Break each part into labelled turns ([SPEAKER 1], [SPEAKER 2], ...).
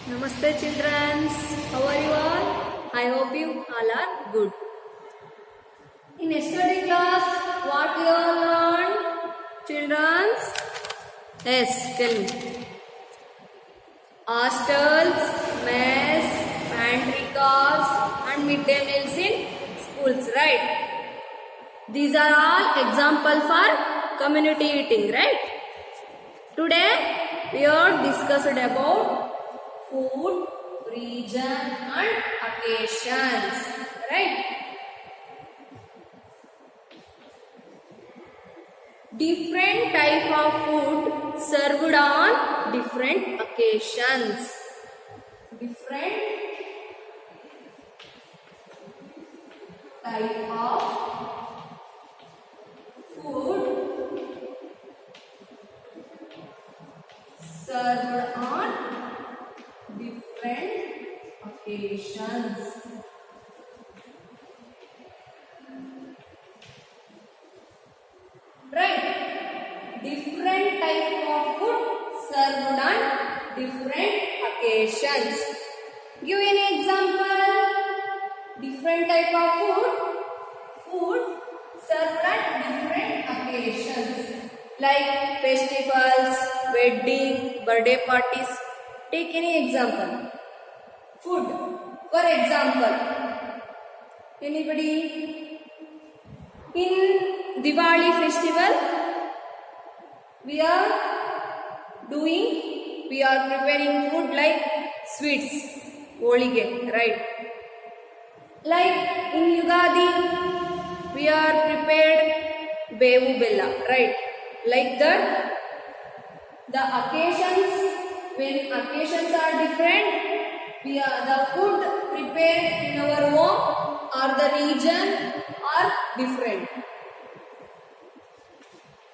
[SPEAKER 1] Namaste children. How are you all? I hope you all are good. In yesterday class, what we all learned? Children? Yes, tell me. Hostels, mess, pantry cars and midday meals in schools, right? These are all example for community eating, right? Today, we are discussed about food, region and occasions, right? Different type of food served on different occasions. Different type of food served on different occasions. Right? Different type of food served on different occasions. Give an example. Different type of food served on different occasions. Like festivals, wedding, birthday parties. Take any example. Food. For example, anybody? In Diwali festival, we are preparing food like sweets, holige, right? Like in Yugadi, we are prepared bevu bella, right? Like that, the occasions, when occasions are different, the food prepared in our home or the region are different.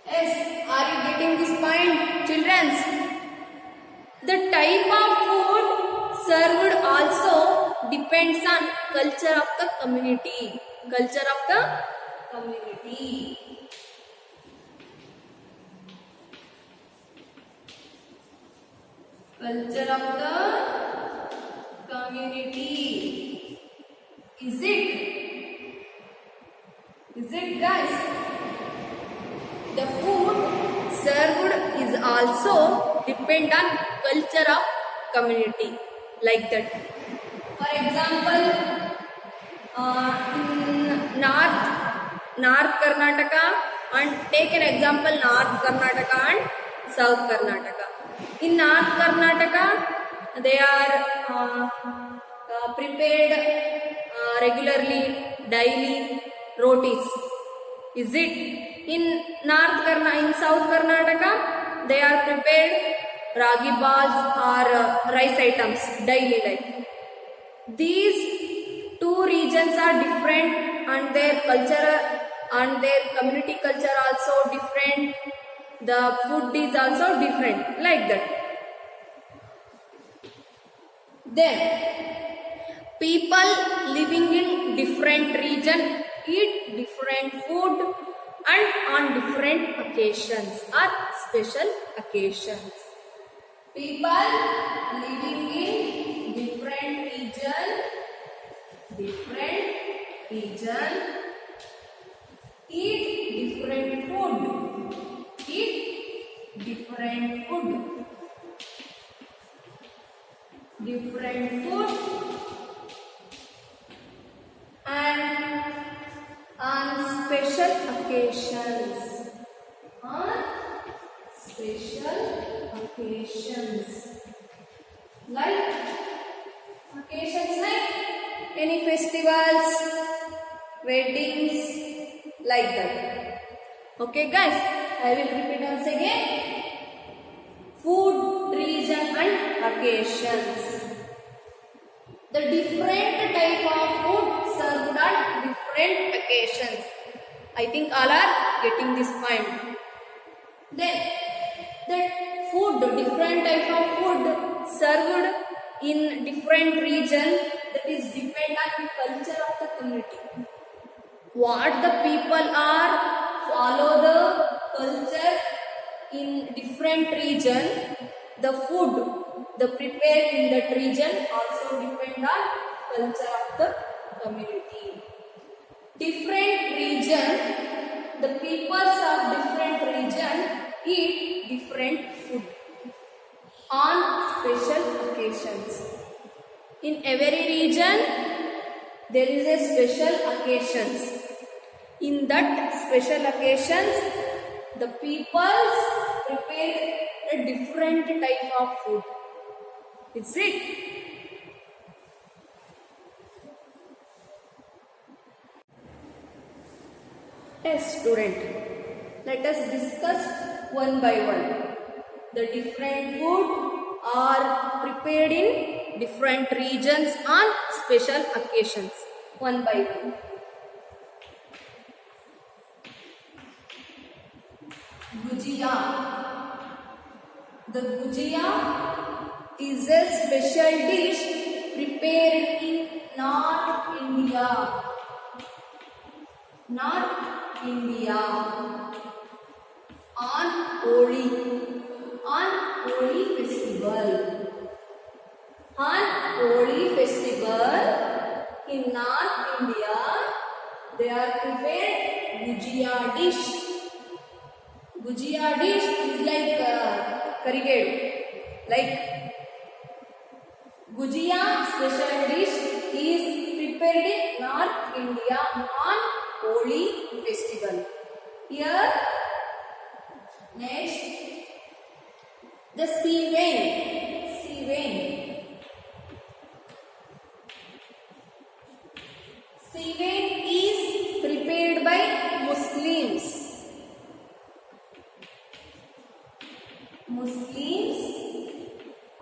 [SPEAKER 1] Yes, are you getting this point, children? The type of food served also depends on culture of the community. Culture of the community. Culture of the community. Is it guys? The food served is also depend on culture of community, like that. For example, in North Karnataka, and take an example North Karnataka and South Karnataka. In North Karnataka, they are prepared regularly, daily rotis. Is it? In South Karnataka, they are prepared ragi balls or rice items daily life. These two regions are different and their culture and their community culture also different. The food is also different, like that. Then, people living in different region eat different food and on different occasions or special occasions. People living in different region eat different food. And on special occasions. Like occasions like any festivals, weddings, like that. Okay guys, I will repeat once again. Food, region and occasions. The different type of food served on different occasions. I think all are getting this point. Then, the food, different type of food served in different region, that is depend on culture of the community. What the people are, follow the culture in different region, the food the prepared in that region also depend on culture of the community. Different region, the peoples of different region eat different food on special occasions. In every region, there is a special occasions. In that special occasions, the peoples prepare a different type of food. Is it? Yes, student. Let us discuss one by one. The different food are prepared in different regions on special occasions. One by one. Gujia. The gujia is a special dish prepared in North India. North India on Holi festival. On Holi festival in North India, they are prepared gujia dish. Gujia dish is like curry. Like gujia special dish is prepared in North India on Holi festival. Here, next, the Sevain. Sevain is prepared by Muslims.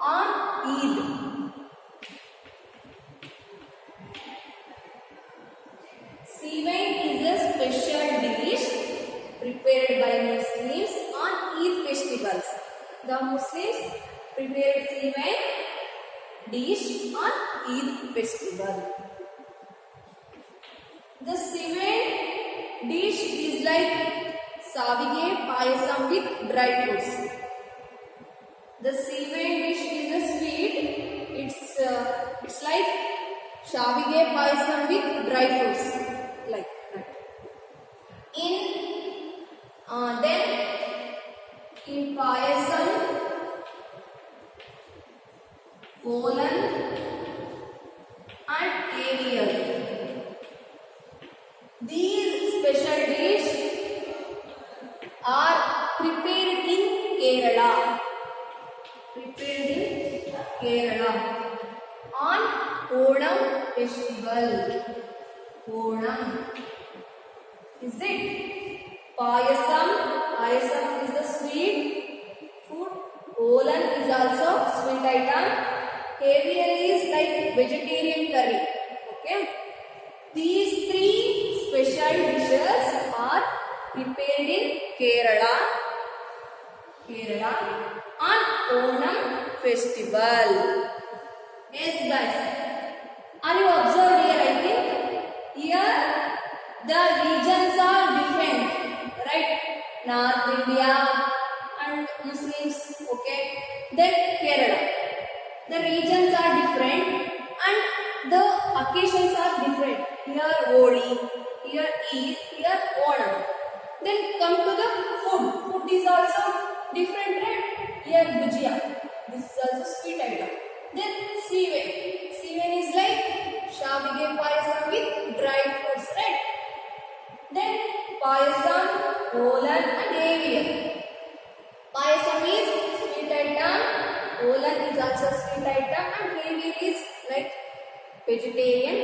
[SPEAKER 1] On Eid. Sevain is a special dish prepared by Muslims on Eid festivals. The Muslims prepare Sevain dish on Eid festival. The Sevain dish is like savige payasam with dry fruits. The Sevain dish is a sweet. It's like savige payasam with dry fruits, like that. In payasam, pollen and avial. These special dishes are prepared in Kerala. On Onam festival. Onam. Is it? Payasam is the sweet food. Pollen is also sweet item. Avial is like vegetarian curry. Okay. These three special dishes are prepared in Kerala on Onam festival. Yes, guys. Are you observed here? I think here the regions are different, right? North India and Muslims. Okay. Then Kerala. The regions are different and the occasions are different. Here Holi, here Eid, here Onam. Then come to the food. Food is also different, right? Here gujia. This is also sweet item. Then Sevain. Sevain is like savige payasam with dry fruits, right? Then payasam, pollen and avial. Payasam is sweet item. Pollen is also sweet item and avial is like vegetarian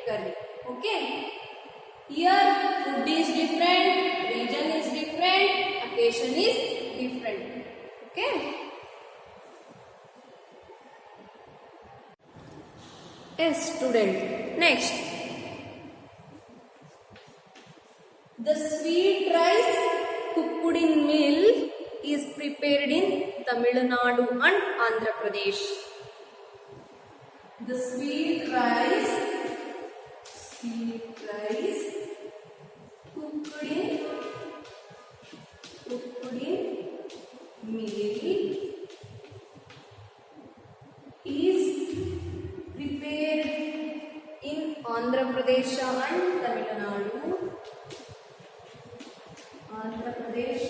[SPEAKER 1] curry. Okay. Here food is different, region is different, occasion is different. Okay. Yes, student. Next. The sweet rice cooked in milk is prepared in Tamil Nadu and Andhra Pradesh. The sweet rice cooked in milk Pradesh and Tamil Nadu. Andhra Pradesh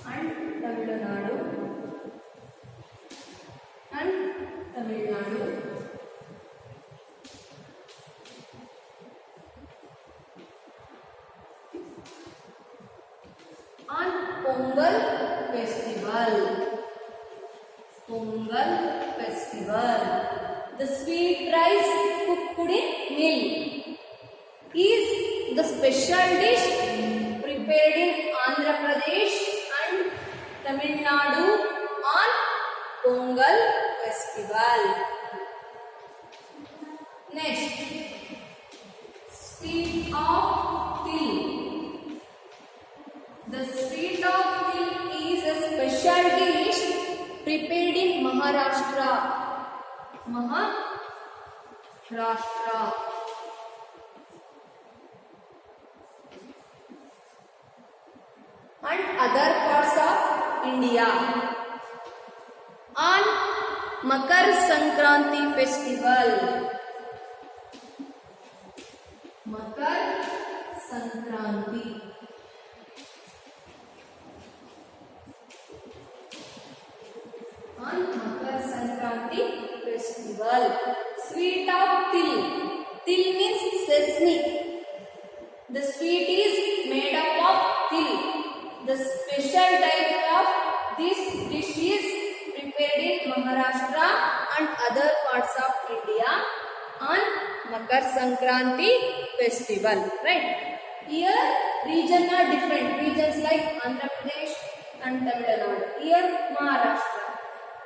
[SPEAKER 1] and Tamil Nadu and Tamil Nadu. On Pongal festival. Pongal festival. The sweet rice cooked in milk is the special dish prepared in Andhra Pradesh and Tamil Nadu on Pongal festival. Next, sweet of til. The sweet of til is a special dish prepared in Maharashtra. Maharashtra. And other parts of India. On Makar Sankranti festival. Makar Sankranti. On Makar Sankranti festival. Sweet of til. Til means sesame. The sweet is made up of til. The special type of this dish is prepared in Maharashtra and other parts of India on Makar Sankranti festival. Right? Here regions are different. Regions like Andhra Pradesh and Tamil Nadu. Here Maharashtra.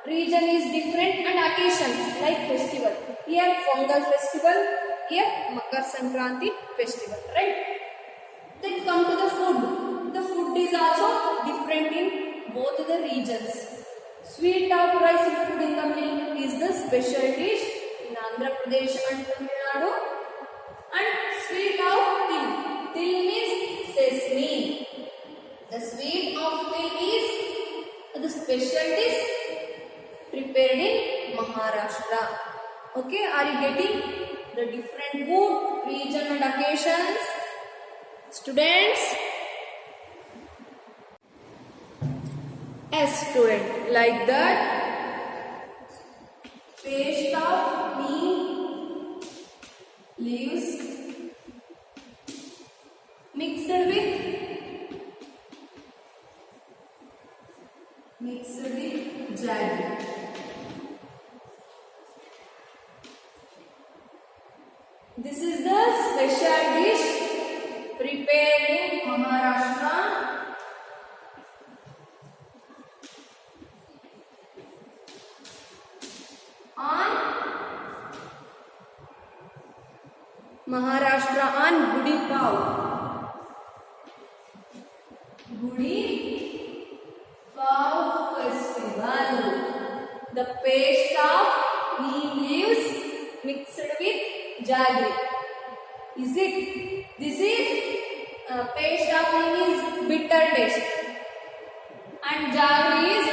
[SPEAKER 1] Region is different and occasions like festival. Here Pongal festival. Here Makar Sankranti festival. Right? Then come to the food. The food is also different in both the regions. Sweet of rice cooked in the milk is the special dish in Andhra Pradesh and Tamil Nadu. And sweet of til. Til means sesame. The sweet of til is the special dish prepared in Maharashtra. Okay, are you getting the different food, region and occasions? Students? Yes, student. Like that, paste of neem leaves mixed with jaggery. This is the special dish prepared in Maharashtra. Maharashtra on Gudi Pav. Gudi Pav festival. The paste of neem leaves mixed with jaggery. Is it? This is paste of neem is bitter taste and jaggery is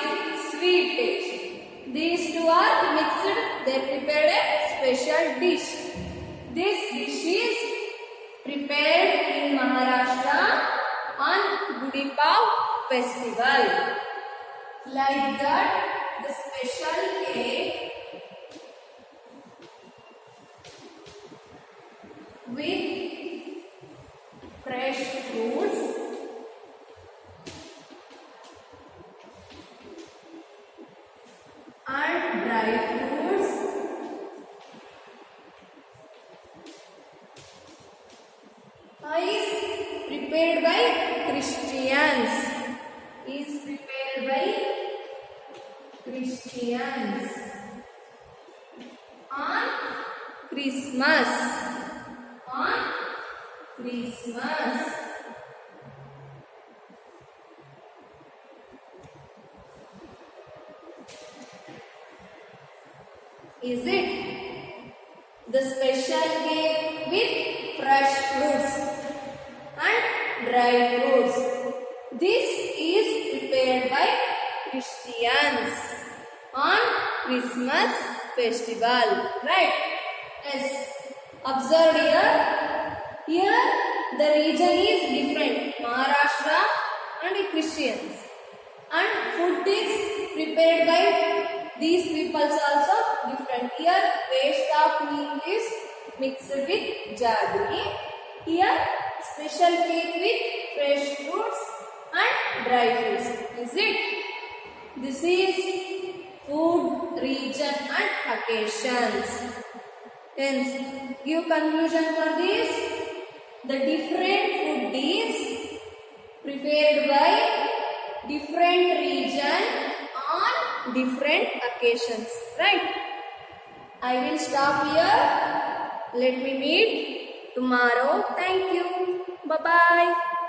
[SPEAKER 1] sweet taste. These two are mixed. They prepared a special dish. This dish is prepared in Maharashtra on Gudi Pav festival. Like that, the special cake with fresh fruits and dry fruits is prepared by Christians. Is prepared by Christians on Christmas. On Christmas. Is it? The special cake with fresh fruits and dry fruits. This is prepared by Christians on Christmas festival. Right? Yes. Observed here. Here the region is different. Maharashtra and Christians. And food is prepared by these peoples also different. Here waste of meal is mixed with jaggery. Here special cake with fresh fruits and dry fruits. Is it? This is food, region and occasions. Hence, give conclusion for this. The different food is prepared by different region on different occasions. Right? I will stop here. Let me meet tomorrow. Thank you. Bye-bye.